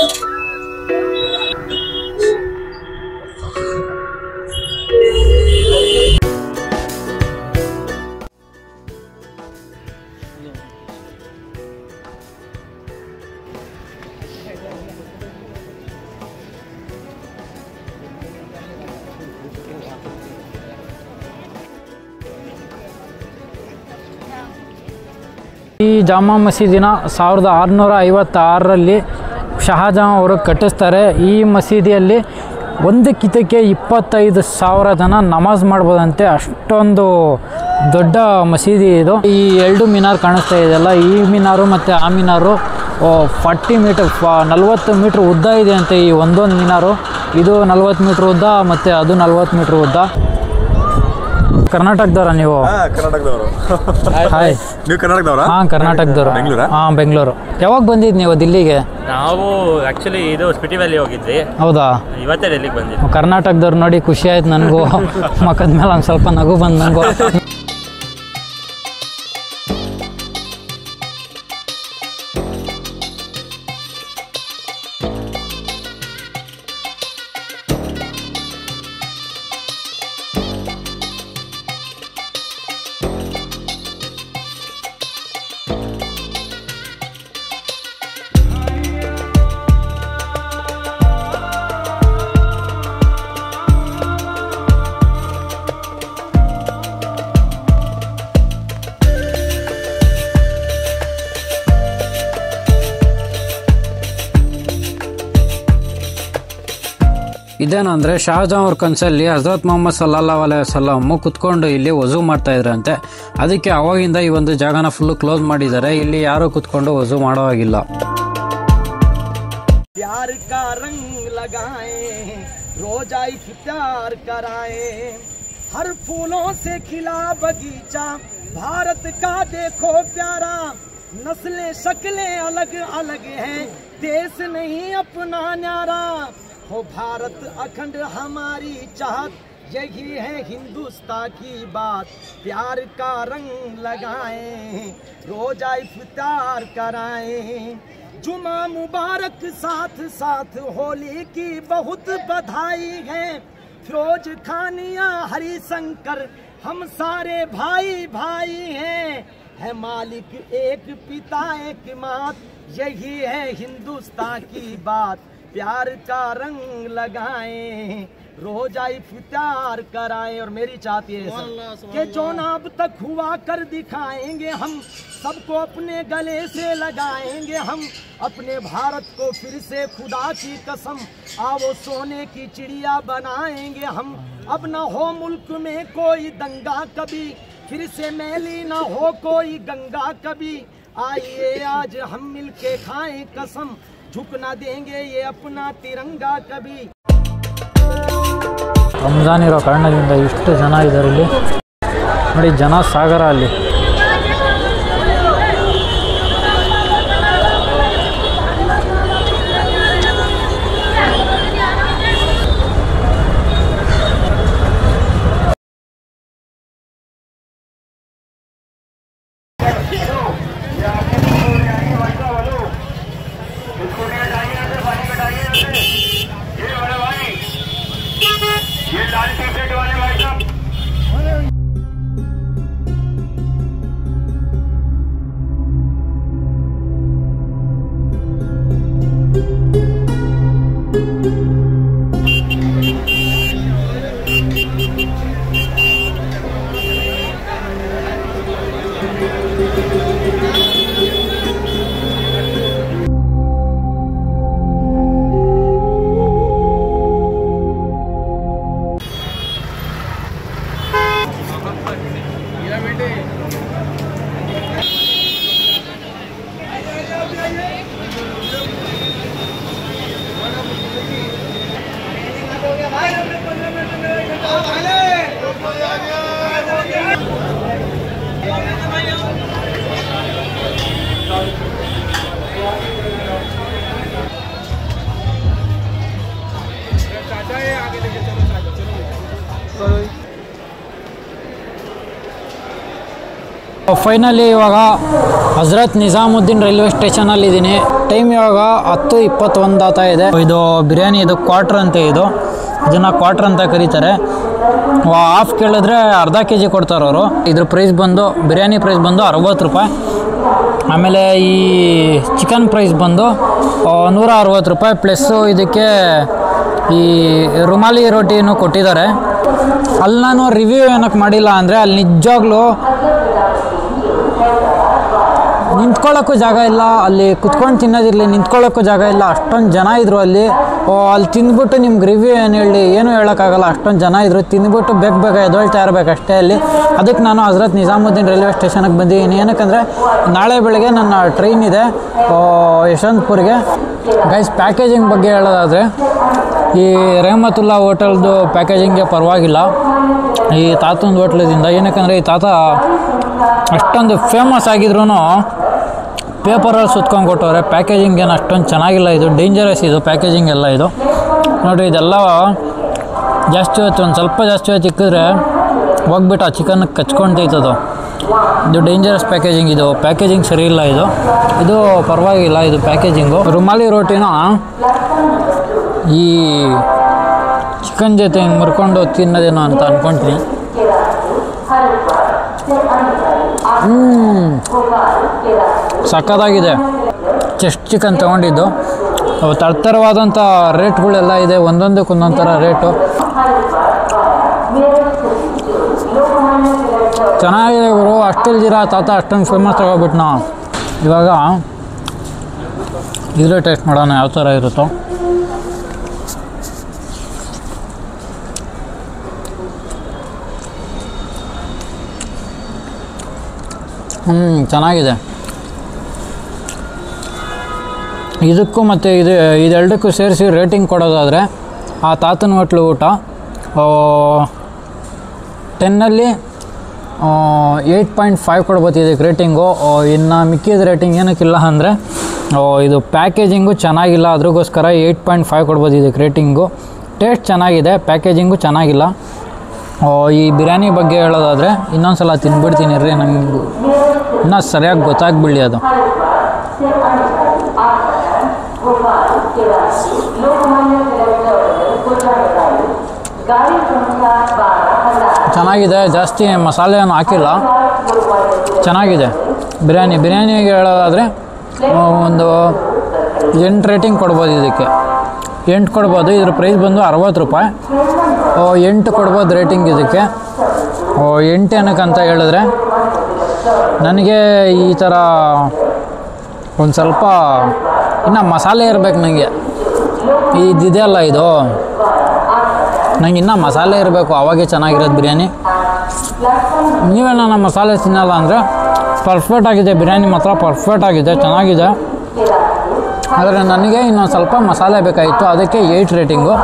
ಈ ಜಾಮಾ ಮಸೀದಿನ 1656ರಲ್ಲಿ ಶಹಜಹಾನ್ ಅವರು ಕಟ್ಟಿಸ್ತಾರೆ. ಈ ಮಸೀದಿಯಲ್ಲಿ ಒಂದು ಕಿತಕ್ಕೆ 25,000 ಜನ ನಮಾಜ್ ಮಾಡ್ಬೋದಂತೆ, ಅಷ್ಟೊಂದು ದೊಡ್ಡ ಮಸೀದಿ ಇದು. ಈ 2 ಮಿನಾರ್ ಕಾಣಿಸ್ತಾ ಇದೆಯಲ್ಲ, ಈ ಮಿನಾರು ಮತ್ತು ಆ ಮಿನಾರು 40 ಮೀಟರ್ 40 ಮೀಟ್ರ್ ಉದ್ದ ಇದೆ ಅಂತೆ. ಈ ಒಂದೊಂದು ಮಿನಾರು ಇದು 40 ಮೀಟ್ರ್ ಉದ್ದ ಮತ್ತು ಅದು 40 ಮೀಟ್ರ್ ಉದ್ದ. ಕರ್ನಾಟಕದವರ ನೀವು? ಕರ್ನಾಟಕದವರು. ಹಾಯ್, ನೀವು ಕರ್ನಾಟಕದವರಾ? ಹಾಂ, ಕರ್ನಾಟಕದವರು. ಬೆಂಗಳೂರಾ? ಹಾಂ, ಬೆಂಗಳೂರು. ಯಾವಾಗ ಬಂದಿದ್ದು ನೀವು ದಿಲ್ಲಿಗೆ? ನಾವು ಆ್ಯಕ್ಚುಲಿ ಇದು ಸ್ಪಿಟಿ ವ್ಯಾಲಿ ಹೋಗಿದ್ವಿ. ಹೌದಾ? ಇವತ್ತೇ ಡೆಲ್ಲಿಗೆ ಬಂದಿದ್ವಿ. ಕರ್ನಾಟಕದವ್ರು ನೋಡಿ ಖುಷಿ ಆಯ್ತು ನನಗೂ. ಮಕ್ಕದ ಮೇಲೆ ಒಂದು ಸ್ವಲ್ಪ ನಗು ಬಂದು ನನಗೂ. ಇದೇನಂದರೆ ಶಹಜಹಾನ್ ಅವ್ರ ಕನಸಲ್ಲಿ ಹಜರತ್ ಮೊಹಮ್ಮದ್ ಸಲ್ಲಲ್ಲಾಹು ಅಲೈಹಿ ವಸಲ್ಲಂ ಕುತ್ಕೊಂಡು ಇಲ್ಲಿ ವಜೂ ಮಾಡ್ತಾ ಇದ್ರಂತೆ. ಅದಕ್ಕೆ ಅವಾಗಿಂದ ಈ ಒಂದು ಜಾಗನ ಫುಲ್ಲು ಕ್ಲೋಸ್ ಮಾಡಿದ್ದಾರೆ. ಇಲ್ಲಿ ಯಾರು ಕುತ್ಕೊಂಡು ವಜೂ ಮಾಡೋ ಹಾಗಿಲ್ಲ. प्यार का रंग लगाए रोजा इफ्तार कराए हर फूलों से खिला बगीचा भारत का देखो प्यारा नस्लें शक्लें अलग अलग हैं देश नहीं अपना न्यारा हो भारत अखंड हमारी चाहत यही है हिंदुस्तान की बात प्यार का रंग लगाए रोजा इफ्तार कराए जुमा मुबारक साथ साथ होली की बहुत बधाई है फिरोज खानिया हरिशंकर हम सारे भाई भाई हैं है मालिक एक पिता एक मात यही है हिंदुस्तान की बात प्यार का रंग लगाएं रोजा इफ्तार कराएं और मेरी चाहती है कि जो ना अब तक हुआ कर दिखाएंगे हम सबको अपने गले से लगाएंगे हम अपने भारत को फिर से खुदा की कसम आओ सोने की चिड़िया बनाएंगे हम अब न हो मुल्क में कोई दंगा कभी फिर से मैली न हो कोई गंगा कभी आइए आज हम मिलके खाएं कसम झुक ना देंगे ये अपना तिरंगा कभी ರಂಜಾನ್ ಇರೋ ಕಾರಣದಿಂದ ಇಷ್ಟು ಜನ ಇದ್ದಾರೆ ಇಲ್ಲಿ ನೋಡಿ, ಜನ ಸಾಗರ ಅಲ್ಲಿ. ಫೈನಲಿ ಇವಾಗ ಹಜರತ್ ನಿಜಾಮುದ್ದೀನ್ ರೈಲ್ವೆ ಸ್ಟೇಷನಲ್ಲಿದ್ದೀನಿ. ಟೈಮ್ ಇವಾಗ 10:21 ಆಗ್ತಾ ಇದೆ. ಇದು ಬಿರಿಯಾನಿ, ಇದು ಕ್ವಾರ್ಟರ್ ಅಂತ, ಇದನ್ನು ಕ್ವಾರ್ಟರ್ ಅಂತ ಕರೀತಾರೆ. ಹಾಫ್ ಕೇಳಿದ್ರೆ ಅರ್ಧ kg ಕೊಡ್ತಾರೆ ಅವರು. ಇದ್ರ ಪ್ರೈಸ್ ಬಂದು, ಬಿರಿಯಾನಿ ಪ್ರೈಸ್ ಬಂದು 60 ರೂಪಾಯಿ. ಆಮೇಲೆ ಈ ಚಿಕನ್ ಪ್ರೈಸ್ ಬಂದು 160 ರೂಪಾಯಿ. ಪ್ಲಸ್ಸು ಇದಕ್ಕೆ ಈ ರುಮಾಲಿ ರೋಟಿನೂ ಕೊಟ್ಟಿದ್ದಾರೆ. ಅಲ್ಲಿ ನಾನು ರಿವ್ಯೂ ಏನಕ್ಕೆ ಮಾಡಿಲ್ಲ ಅಂದರೆ, ಅಲ್ಲಿ ನಿಜವಾಗ್ಲೂ ನಿಂತ್ಕೊಳ್ಳೋಕ್ಕೂ ಜಾಗ ಇಲ್ಲ, ಅಲ್ಲಿ ಕುತ್ಕೊಂಡು ತಿನ್ನೋದಿರಲಿ, ನಿಂತ್ಕೊಳ್ಳೋಕ್ಕೂ ಜಾಗ ಇಲ್ಲ. ಅಷ್ಟೊಂದು ಜನ ಇದ್ದರು ಅಲ್ಲಿ. ಅಲ್ಲಿ ತಿಂದ್ಬಿಟ್ಟು ನಿಮ್ಗೆ ರಿವ್ಯೂ ಏನು ಹೇಳಿ, ಏನೂ ಹೇಳೋಕ್ಕಾಗಲ್ಲ, ಅಷ್ಟೊಂದು ಜನ ಇದ್ದರು. ತಿಂದ್ಬಿಟ್ಟು ಬೇಗ ಎದ್ದೊಳ್ತಾ ಇರಬೇಕು ಅಷ್ಟೇ ಅಲ್ಲಿ. ಅದಕ್ಕೆ ನಾನು ಹಜರತ್ ನಿಜಾಮುದ್ದೀನ್ ರೈಲ್ವೆ ಸ್ಟೇಷನ್ಗೆ ಬಂದಿದ್ದೀನಿ. ಏನಕ್ಕಂದರೆ ನಾಳೆ ಬೆಳಗ್ಗೆ ನನ್ನ ಟ್ರೈನ್ ಇದೆ ಯಶವಂತಪುರಿಗೆ. ಗೈಸ್, ಪ್ಯಾಕೇಜಿಂಗ್ ಬಗ್ಗೆ ಹೇಳೋದಾದರೆ, ಈ ರೆಹಮತುಲ್ಲಾ ಹೋಟೆಲ್ದು ಪ್ಯಾಕೇಜಿಂಗ್ಗೆ ಪರವಾಗಿಲ್ಲ ಈ ತಾತಂದು ಹೋಟ್ಲದಿಂದ. ಏನಕ್ಕಂದರೆ ಈ ತಾತ ಅಷ್ಟೊಂದು ಫೇಮಸ್ ಆಗಿದ್ರೂ ಪೇಪರಲ್ಲಿ ಸುತ್ಕೊಂಡು ಕೊಟ್ಟವ್ರೆ. ಪ್ಯಾಕೇಜಿಂಗ್ ಏನು ಅಷ್ಟೊಂದು ಚೆನ್ನಾಗಿಲ್ಲ, ಇದು ಡೇಂಜರಸ್ ಇದು ಪ್ಯಾಕೇಜಿಂಗ್ ಎಲ್ಲ. ಇದು ನೋಡಿರಿ, ಇದೆಲ್ಲ ಜಾಸ್ತಿ ಹೊತ್ತು, ಒಂದು ಸ್ವಲ್ಪ ಜಾಸ್ತಿ ಹೊತ್ತು ಇಕ್ಕಿದ್ರೆ ಹೋಗ್ಬಿಟ್ಟು ಆ ಚಿಕನ್ ಕಚ್ಕೊಂತೈತದು. ಇದು ಡೇಂಜರಸ್ ಪ್ಯಾಕೇಜಿಂಗ್, ಇದು ಪ್ಯಾಕೇಜಿಂಗ್ ಸರಿ ಇಲ್ಲ. ಇದು ಪರವಾಗಿಲ್ಲ ಇದು ಪ್ಯಾಕೇಜಿಂಗು. ರುಮಾಲಿ ರೋಟಿನ ಈ ಚಿಕನ್ ಜೊತೆ ಹಿಂಗೆ ಮುರ್ಕೊಂಡು ತಿನ್ನೋದೇನೋ ಅಂತ ಅಂದ್ಕೊಳ್ತೀನಿ. ಸಕ್ಕತ್ತಾಗಿದೆ. ಚೆಸ್ಟ್ ಚಿಕನ್ ತೊಗೊಂಡಿದ್ದು. ತರತರವಾದಂಥ ರೇಟ್ಗಳೆಲ್ಲ ಇದೆ, ಒಂದೊಂದಕ್ಕೆ ಒಂದೊಂದು ಥರ ರೇಟು. ಚೆನ್ನಾಗಿದೆ ಗುರು. ಅಷ್ಟಿಲ್ದಿರ ತಾತ ಅಷ್ಟೊಂದು ಫೇಮಸ್ ತಗೋಬಿಟ್ಟು ನಾವು ಇವಾಗ ಇದ್ರೆ ಟೇಸ್ಟ್ ಮಾಡೋಣ ಯಾವ ಥರ ಇರುತ್ತೋ. ಚೆನ್ನಾಗಿದೆ. ಇದಕ್ಕೂ ಮತ್ತು ಇದೆರಡಕ್ಕೂ ಸೇರಿಸಿ ರೇಟಿಂಗ್ ಕೊಡೋದಾದರೆ, ಆ ತಾತನ ಹೋಟ್ಲು ಊಟ 10ಲ್ಲಿ 8.5 ಕೊಡ್ಬೋದು ಇದಕ್ಕೆ ರೇಟಿಂಗು. ಇನ್ನು ಮಿಕ್ಕಿದ ರೇಟಿಂಗ್ ಏನಕ್ಕಿಲ್ಲ ಅಂದರೆ, ಇದು ಪ್ಯಾಕೇಜಿಂಗು ಚೆನ್ನಾಗಿಲ್ಲ, ಅದ್ರಗೋಸ್ಕರ 8.5 ಕೊಡ್ಬೋದು ಇದಕ್ಕೆ ರೇಟಿಂಗು. ಟೇಸ್ಟ್ ಚೆನ್ನಾಗಿದೆ, ಪ್ಯಾಕೇಜಿಂಗು ಚೆನ್ನಾಗಿಲ್ಲ. ಈ ಬಿರಿಯಾನಿ ಬಗ್ಗೆ ಹೇಳೋದಾದರೆ, ಇನ್ನೊಂದು ಸಲ ತಿಂದ್ಬಿಡ್ತೀನಿ ರೀ, ನಂಗೆ ಇನ್ನೂ ಸರಿಯಾಗಿ ಗೊತ್ತಾಗ್ಬಿಡಲಿ ಅದು. ಚೆನ್ನಾಗಿದೆ, ಜಾಸ್ತಿ ಮಸಾಲೆಯನ್ನು ಹಾಕಿಲ್ಲ, ಚೆನ್ನಾಗಿದೆ ಬಿರಿಯಾನಿಗೆ ಹೇಳೋದಾದರೆ ಒಂದು 8 ರೇಟಿಂಗ್ ಕೊಡ್ಬೋದು ಇದಕ್ಕೆ. 8 ಕೊಡ್ಬೋದು. ಇದ್ರ ಪ್ರೈಸ್ ಬಂದು 60 ರೂಪಾಯಿ. 8 ಕೊಡ್ಬೋದು ರೇಟಿಂಗ್ ಇದಕ್ಕೆ. 8 ಏನಕ್ಕಂತ ಹೇಳಿದ್ರೆ, ನನಗೆ ಈ ಥರ ಒಂದು ಸ್ವಲ್ಪ ಇನ್ನು ಮಸಾಲೆ ಇರಬೇಕು ನನಗೆ. ಇದೆಯಲ್ಲ ಇದು, ನಂಗೆ ಇನ್ನೂ ಮಸಾಲೆ ಇರಬೇಕು, ಅವಾಗೇ ಚೆನ್ನಾಗಿರೋದು ಬಿರಿಯಾನಿ. ನೀವೇ ನನ್ನ ಮಸಾಲೆ ತಿನ್ನಲ್ಲ ಅಂದರೆ ಪರ್ಫೆಕ್ಟ್ ಆಗಿದೆ ಬಿರಿಯಾನಿ, ಮಾತ್ರ ಪರ್ಫೆಕ್ಟ್ ಆಗಿದೆ, ಚೆನ್ನಾಗಿದೆ. ಆದರೆ ನನಗೆ ಇನ್ನೊಂದು ಸ್ವಲ್ಪ ಮಸಾಲೆ ಬೇಕಾಗಿತ್ತು, ಅದಕ್ಕೆ 8 ರೇಟಿಂಗು.